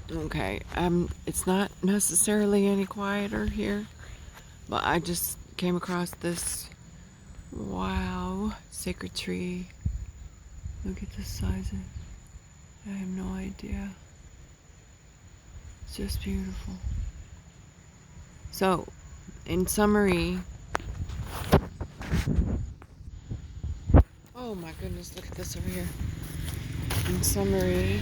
Okay, it's not necessarily any quieter here, but I just came across this, wow, sacred tree. Look at the size of it. I have no idea. It's just beautiful. So, in summary, oh my goodness, look at this over here. In summary,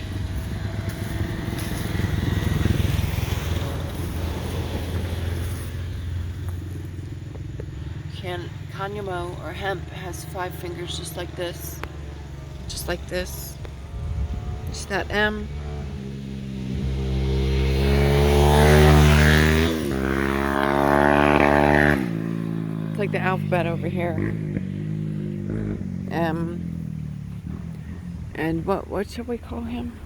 Kanyamo or hemp has 5 fingers just like this. Just like this. Just that M. It's like the alphabet over here. M. And what should we call him?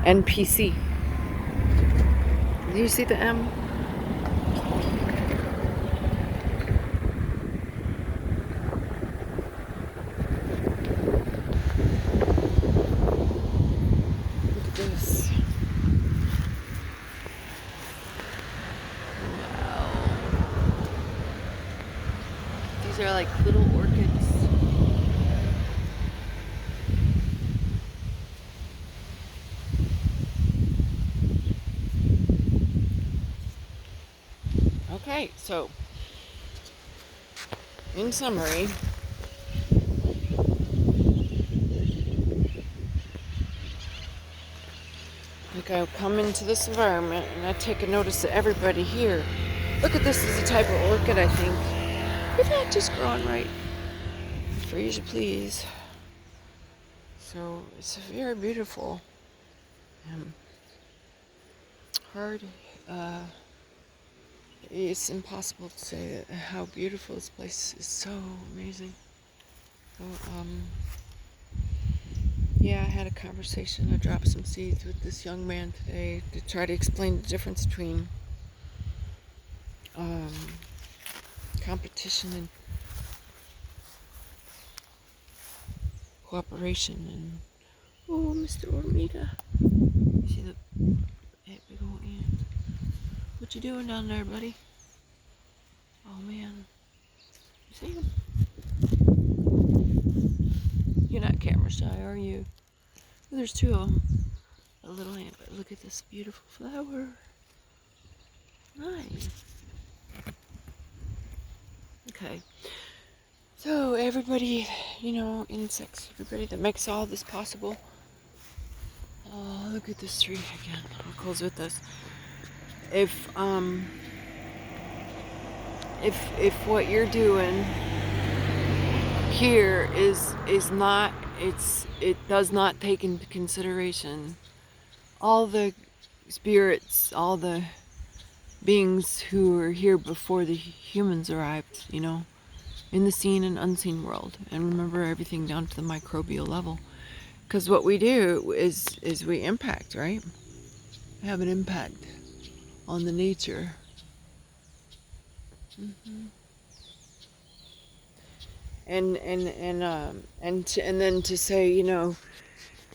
NPC. Do you see the M? Look at this. Wow. These are like little orchids. Okay, so in summary, like I come into this environment and I take a notice of everybody here. Look at this is a type of orchid, I think. Look at that just growing right. Freeze you please. So it's very beautiful. Hard. It's impossible to say how beautiful this place is. So amazing. So, yeah, I had a conversation. I dropped some seeds with this young man today to try to explain the difference between competition and cooperation. And oh, Mr. Ormega, you see the big old ant? What you doing down there, buddy? Oh man, you see him? You're not camera shy, are you? Well, there's 2 of them. A little ant, but look at this beautiful flower. Nice. Okay. So everybody, insects, everybody that makes all this possible. Oh, look at this tree again. I'll close with this. If what you're doing here is not, it does not take into consideration all the spirits, all the beings who were here before the humans arrived, in the seen and unseen world. And remember everything down to the microbial level. Because what we do is we impact, right? We have an impact on the nature. Mm-hmm. And then to say,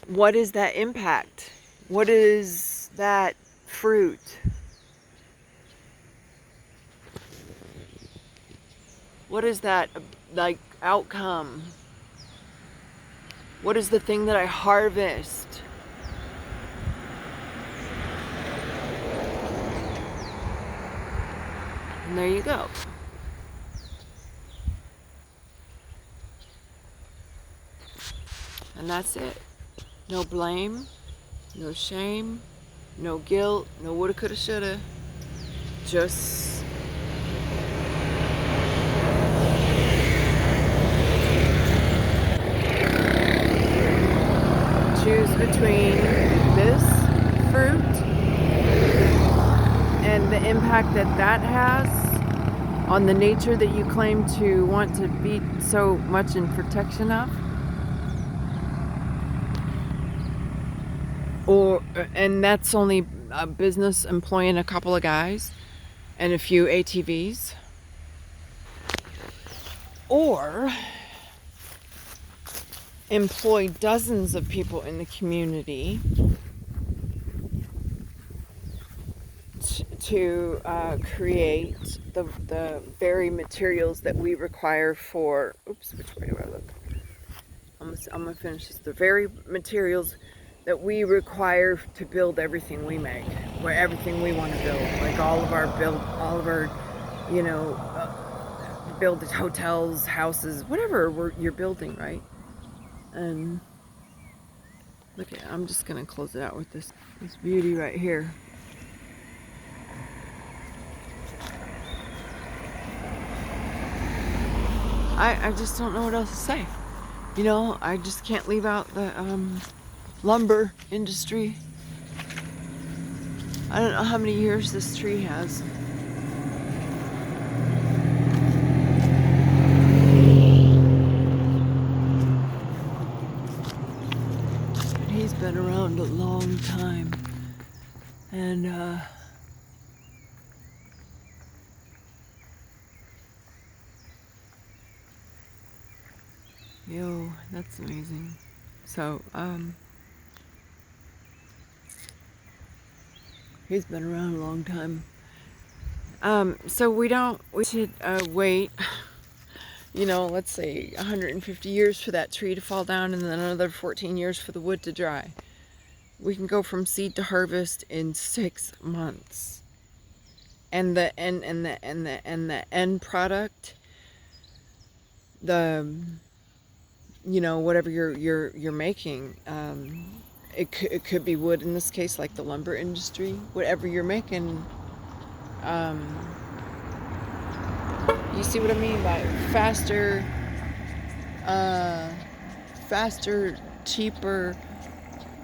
what is that impact? What is that fruit? What is that, like, outcome? What is the thing that I harvest? And there you go. And that's it. No blame, no shame, no guilt, no woulda, coulda, shoulda. Just choose between this fruit and the impact that has on the nature that you claim to want to be so much in protection of. And that's only a business employing a couple of guys and a few ATVs. Or employ dozens of people in the community to create the very materials that we require for. Oops, which way do I look? I'm gonna finish this. The very materials that we require to build everything we make, where everything we want to build, like all of our, you know, build hotels, houses, whatever you're building, right? And look at, I'm just gonna close it out with this beauty right here. I just don't know what else to say. You know, I just can't leave out the lumber industry. I don't know how many years this tree has. But he's been around a long time. And yo, that's amazing. So, he's been around a long time. So we should wait, you know, let's say 150 years for that tree to fall down and then another 14 years for the wood to dry. We can go from seed to harvest in 6 months. And the end product, you know, whatever you're making, it could be wood in this case, like the lumber industry. Whatever you're making, you see what I mean by faster, cheaper,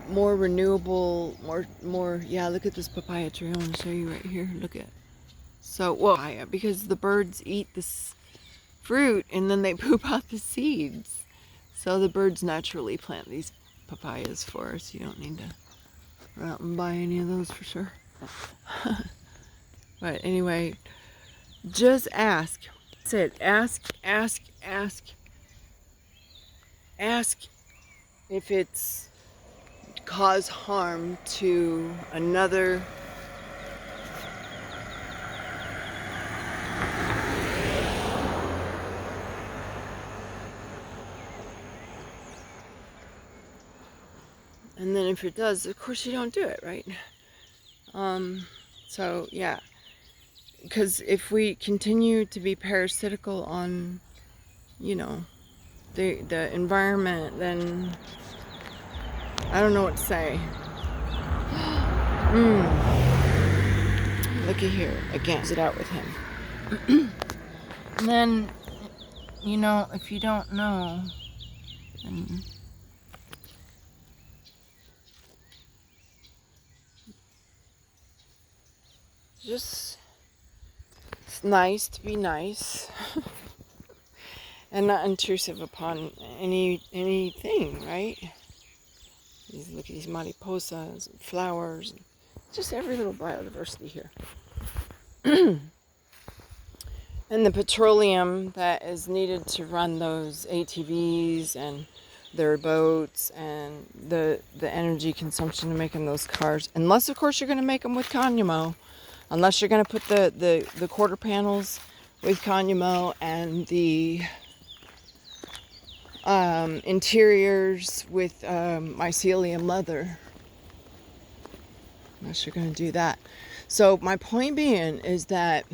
more renewable, more. Yeah, look at this papaya tree. I want to show you right here. Look at. So, well, because the birds eat this fruit and then they poop out the seeds. So the birds naturally plant these papayas for us. You don't need to run out and buy any of those for sure. But anyway, just ask. That's it. Ask if it's cause harm to another and then if it does, of course you don't do it, right? So yeah, because if we continue to be parasitical on, you know, the environment, then I don't know what to say. Look at here again. It out with him. And then, you know, if you don't know, then just, it's nice to be nice and not intrusive upon anything, right? Look at these mariposas and flowers, and just every little biodiversity here. And the petroleum that is needed to run those ATVs and their boats and the energy consumption to making those cars, unless of course you're going to make them with Conymo. Unless you're going to put the quarter panels with Conymo and the interiors with mycelium leather. Unless you're going to do that. So my point being is that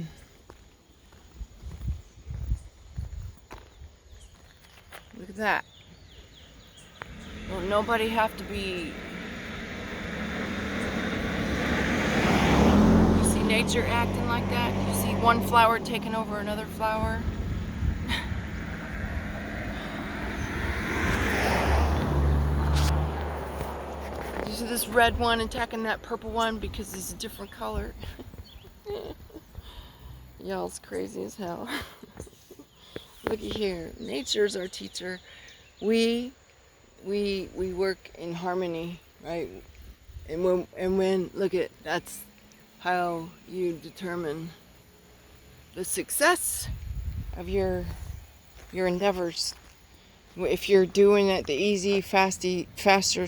look at that. Will nobody have to be... nature acting like that? You see one flower taking over another flower? You see this red one attacking that purple one because it's a different color? Y'all's crazy as hell. Looky here. Nature's our teacher. We work in harmony, right? And when look at, that's how you determine the success of your endeavors. If you're doing it the easy, faster,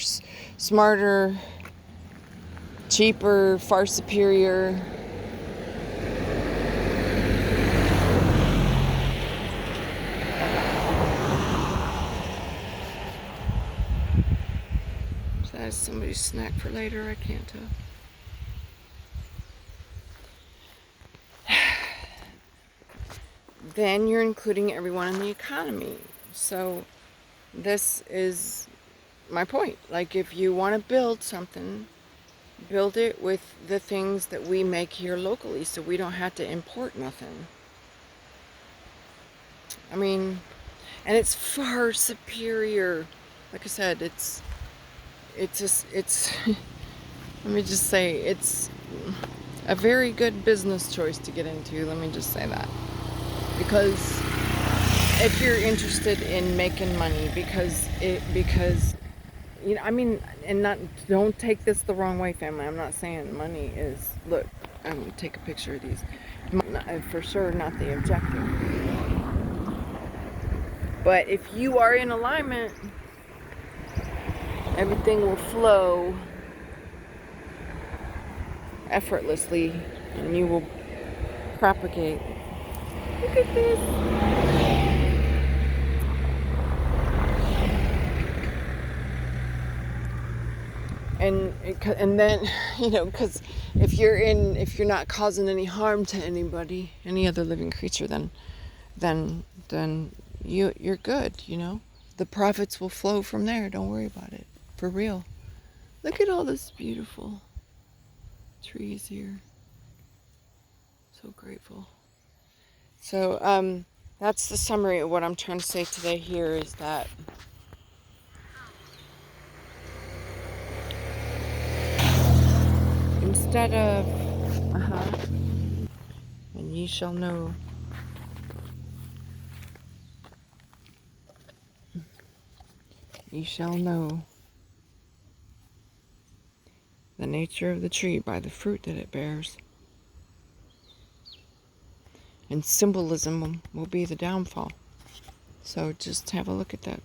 smarter, cheaper, far superior, somebody's snack for later? I can't tell. Then you're including everyone in the economy. So this is my point. Like, if you want to build something, build it with the things that we make here locally, so we don't have to import nothing. I mean, and it's far superior. Like I said, it's let me just say, it's a very good business choice to get into. Let me just say that. Because if you're interested in making money, because you know, I mean, and don't take this the wrong way, family. I'm not saying money is, look, I'm going to take a picture of these. For sure not the objective. But if you are in alignment, everything will flow effortlessly and you will propagate. Look at this. And then, you know, because if you're not causing any harm to anybody, any other living creature, then you're good, you know. The profits will flow from there. Don't worry about it. For real. Look at all this beautiful trees here. So grateful. So that's the summary of what I'm trying to say today here, is that instead of and ye shall know, ye shall know the nature of the tree by the fruit that it bears. And symbolism will be the downfall. So just have a look at that.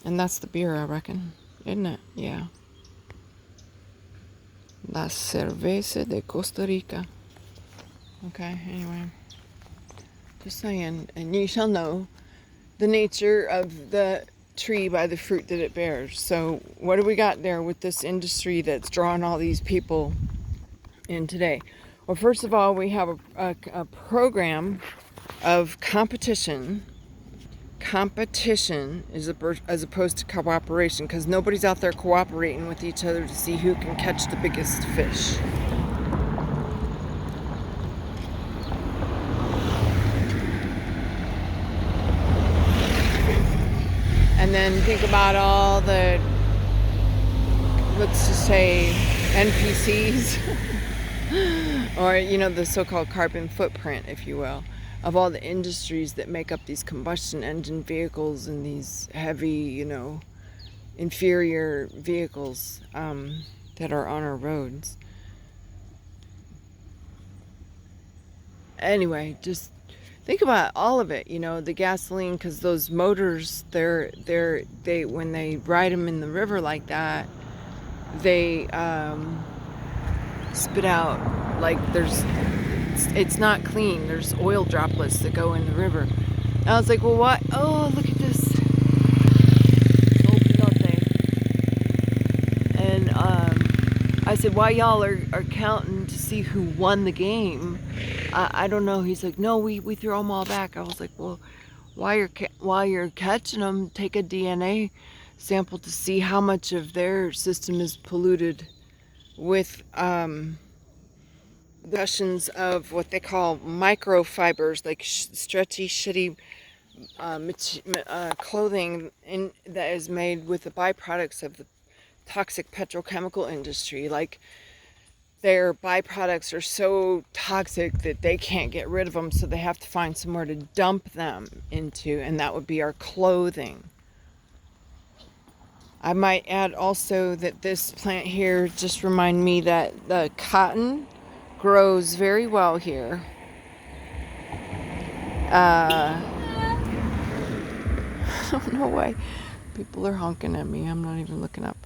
And that's the beer, I reckon, isn't it? Yeah. La Cerveza de Costa Rica. Okay, anyway. Just saying. And ye shall know the nature of the tree by the fruit that it bears. So what do we got there with this industry that's drawing all these people in today? Well, first of all, we have a program of competition as opposed to cooperation, because nobody's out there cooperating with each other to see who can catch the biggest fish. And then think about all the, let's just say, NPCs or, you know, the so-called carbon footprint, if you will, of all the industries that make up these combustion engine vehicles and these heavy, you know, inferior vehicles that are on our roads. Anyway, just think about all of it, you know, the gasoline, because those motors, they when they ride them in the river like that, they spit out, like, it's not clean. There's oil droplets that go in the river. And I was like, well, what? Oh, look at this. And I said, why y'all are counting to see who won the game? I don't know. He's like, no, we threw them all back. I was like, well, while you're catching them, take a DNA sample to see how much of their system is polluted with the questions of what they call microfibers, like stretchy, shitty clothing that is made with the byproducts of the toxic petrochemical industry. Like, their byproducts are so toxic that they can't get rid of them, so they have to find somewhere to dump them into, and that would be our clothing. I might add also that this plant here just remind me that the cotton grows very well here. I don't know why people are honking at me. I'm not even looking up.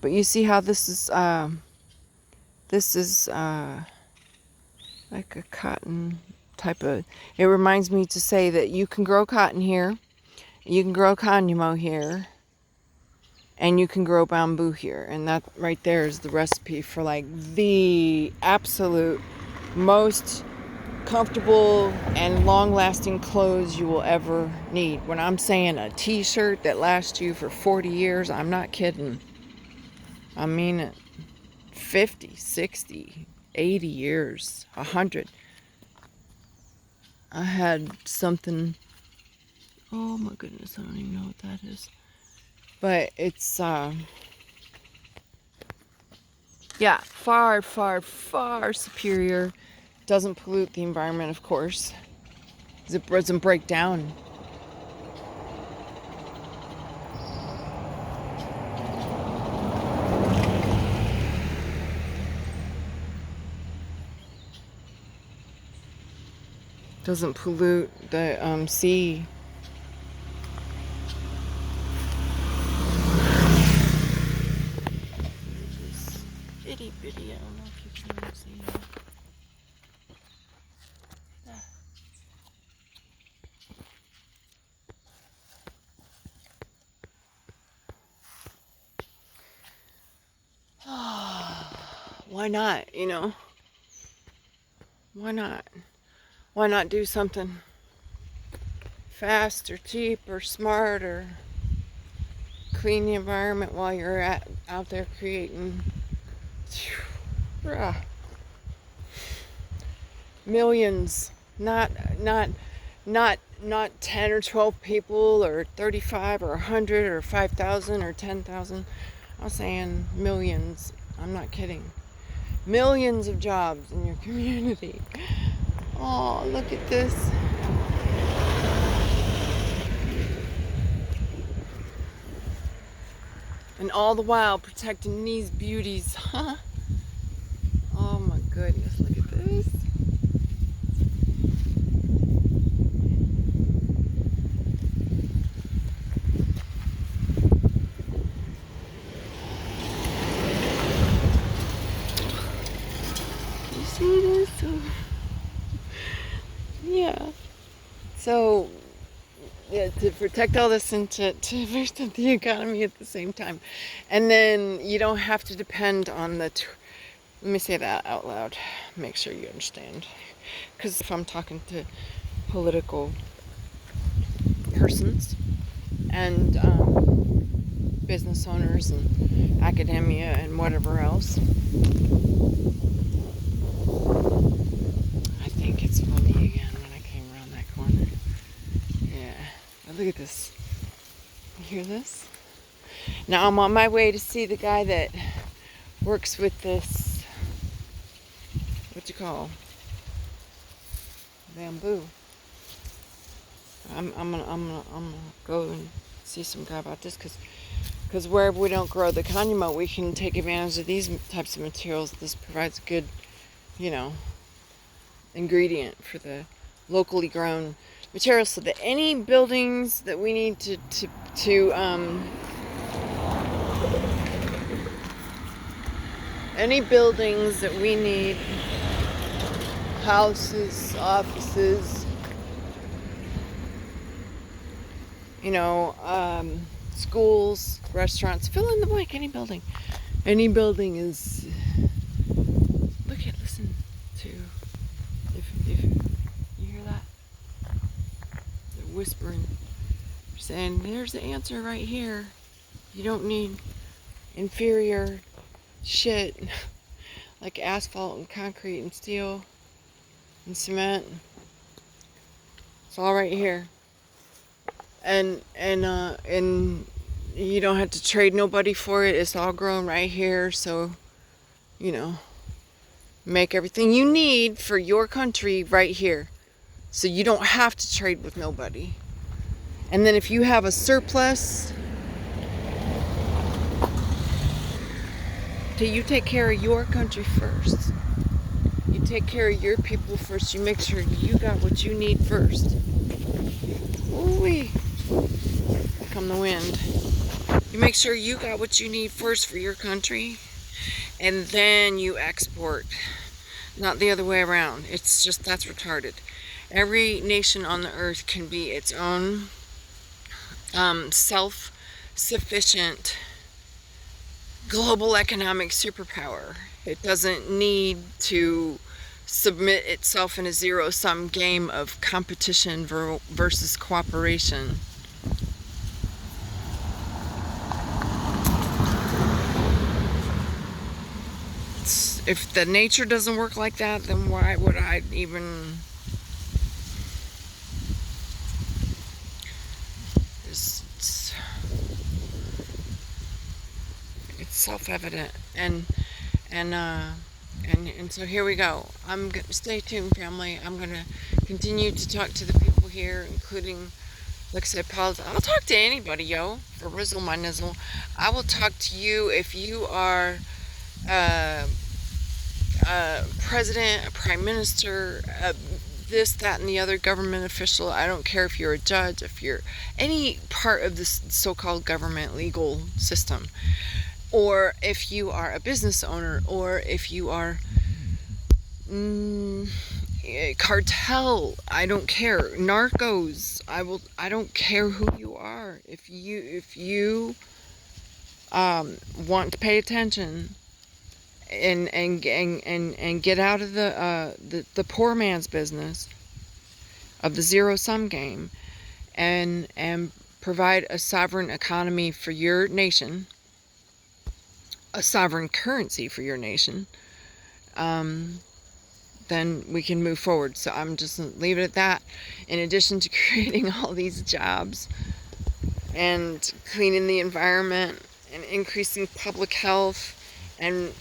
But you see how this is like a cotton type of, it reminds me to say that you can grow cotton here, you can grow cognumo here, and you can grow bamboo here. And that right there is the recipe for like the absolute most comfortable and long-lasting clothes you will ever need. When I'm saying a t-shirt that lasts you for 40 years, I'm not kidding. I mean it. 50, 60, 80 years, 100. I had something, oh my goodness, I don't even know what that is. But it's, yeah, far, far, far superior. Doesn't pollute the environment, of course. It doesn't break down. Doesn't pollute the sea. This itty bitty, I don't know if you can see that. Why not, you know? Why not? Why not do something fast or cheap or smart or clean the environment while you're out there creating millions, not 10 or 12 people or 35 or 100 or 5,000 or 10,000. I'm saying millions. I'm not kidding. Millions of jobs in your community. Oh, look at this. And all the while protecting these beauties, huh? Oh my goodness, look at this. You see this? Yeah. So, yeah, to protect all this and to boost up the economy at the same time. And then you don't have to depend on let me say that out loud, make sure you understand. Because if I'm talking to political persons and business owners and academia and whatever else, I think it's foggy again when I came around that corner. Yeah, but look at this. You hear this? Now I'm on my way to see the guy that works with this, what you call, bamboo. I'm gonna go and see some guy about this because wherever we don't grow the cáñamo, we can take advantage of these types of materials. This provides a good, you know, ingredient for the locally grown materials, so that any buildings that we need to any buildings that we need, houses, offices, you know, schools, restaurants, fill in the blank, any building. Any building is, listen to, if you hear that, they're whispering, saying, there's the answer right here. You don't need inferior shit like asphalt and concrete and steel and cement. It's all right here. And you don't have to trade nobody for it. It's all grown right here. So, you know, make everything you need for your country right here. So you don't have to trade with nobody. And then if you have a surplus, you take care of your country first. You take care of your people first. You make sure you got what you need first. Ooh-wee. Here come the wind. You make sure you got what you need first for your country, and then you export. Not the other way around. It's just, that's retarded. Every nation on the earth can be its own self-sufficient global economic superpower. It doesn't need to submit itself in a zero-sum game of competition versus cooperation. If the nature doesn't work like that, then why would I even... It's self-evident, and so here we go. Stay tuned, family. I'm gonna continue to talk to the people here, including, like I said, politics. I'll talk to anybody, yo, for rizzle my nizzle. I will talk to you if you are president, a prime minister, this, that, and the other government official. I don't care if you're a judge, if you're any part of this so-called government legal system, or if you are a business owner, or if you are cartel. I don't care. Narcos. I don't care who you are. If you want to pay attention and get out of the poor man's business of the zero-sum game, and provide a sovereign economy for your nation, a sovereign currency for your nation, then we can move forward. So I'm just going to leave it at that. In addition to creating all these jobs and cleaning the environment and increasing public health and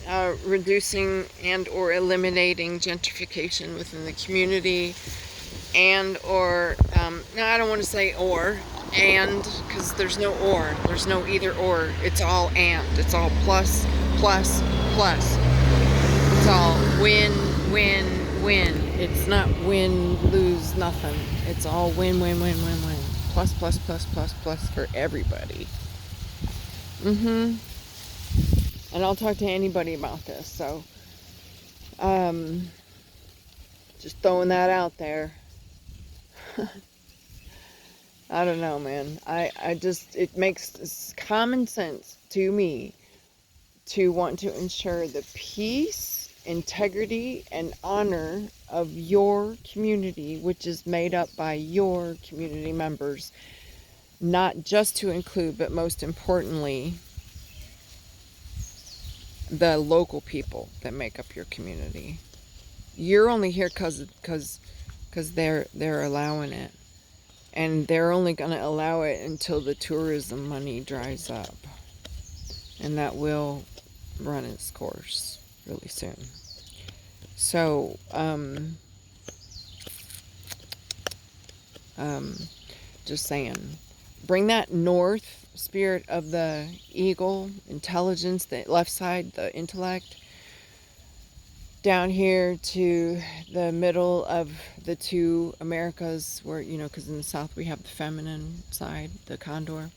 reducing and or eliminating gentrification within the community, and or no, I don't want to say or, and, because there's no or, there's no either or, it's all and, it's all plus, plus, plus, it's all win, win, win. It's not win, lose, nothing. It's all win, win, win, win, win. Plus, plus, plus, plus, plus for everybody. And I'll talk to anybody about this. So, just throwing that out there. I don't know, man. I just, it makes common sense to me to want to ensure the peace, integrity, and honor of your community, which is made up by your community members, not just to include, but most importantly, the local people that make up your community. You're only here because they're allowing it, and they're only going to allow it until the tourism money dries up, and that will run its course really soon. So just saying, bring that north spirit of the eagle, intelligence, the left side, the intellect, down here to the middle of the two Americas, where, you know, because in the south we have the feminine side, the condor,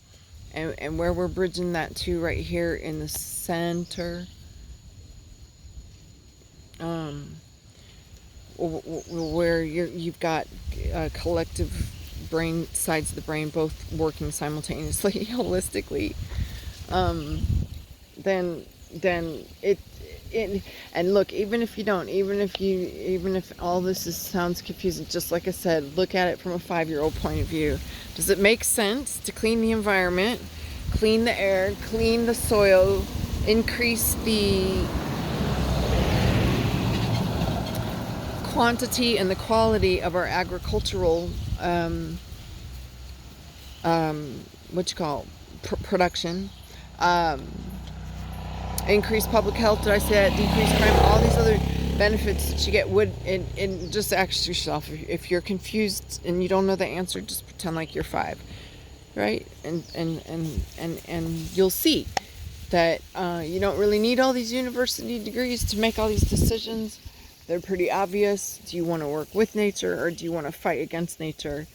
and where we're bridging that to right here in the center, where you've got collective brain sides of the brain both working simultaneously, holistically, then it and look, even if all this sounds confusing, just like I said, look at it from a 5-year-old point of view. Does it make sense to clean the environment, clean the air, clean the soil, increase the quantity and the quality of our agricultural production, increase public health, did I say that, decrease crime, all these other benefits that you get? And just ask yourself, if you're confused and you don't know the answer, just pretend like you're 5, right? And you'll see that you don't really need all these university degrees to make all these decisions. They're pretty obvious. Do you want to work with nature, or do you want to fight against nature?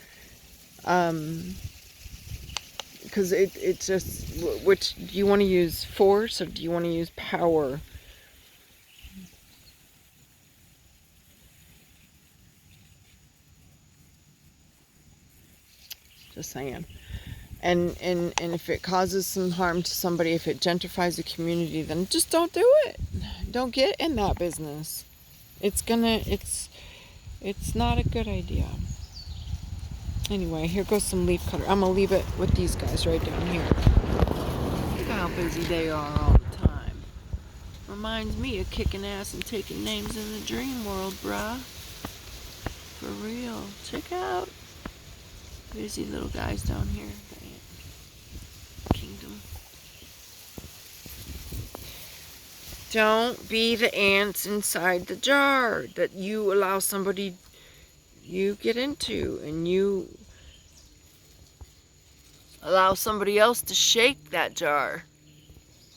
Because it just, which, do you want to use force, or do you want to use power? Just saying. And if it causes some harm to somebody, if it gentrifies the community, then just don't do it. Don't get in that business. It's not a good idea. Anyway, here goes some leaf cutter. I'm gonna leave it with these guys right down here. Look how busy they are all the time. Reminds me of kicking ass and taking names in the dream world, bruh. For real. Check out busy little guys down here. The ant kingdom. Don't be the ants inside the jar that you allow somebody you get into, and you allow somebody else to shake that jar.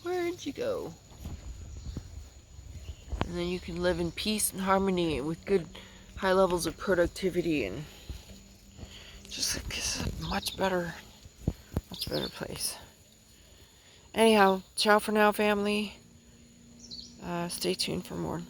Where'd you go? And then you can live in peace and harmony with good high levels of productivity, and just it's a much better place. Anyhow, ciao for now, family. Stay tuned for more.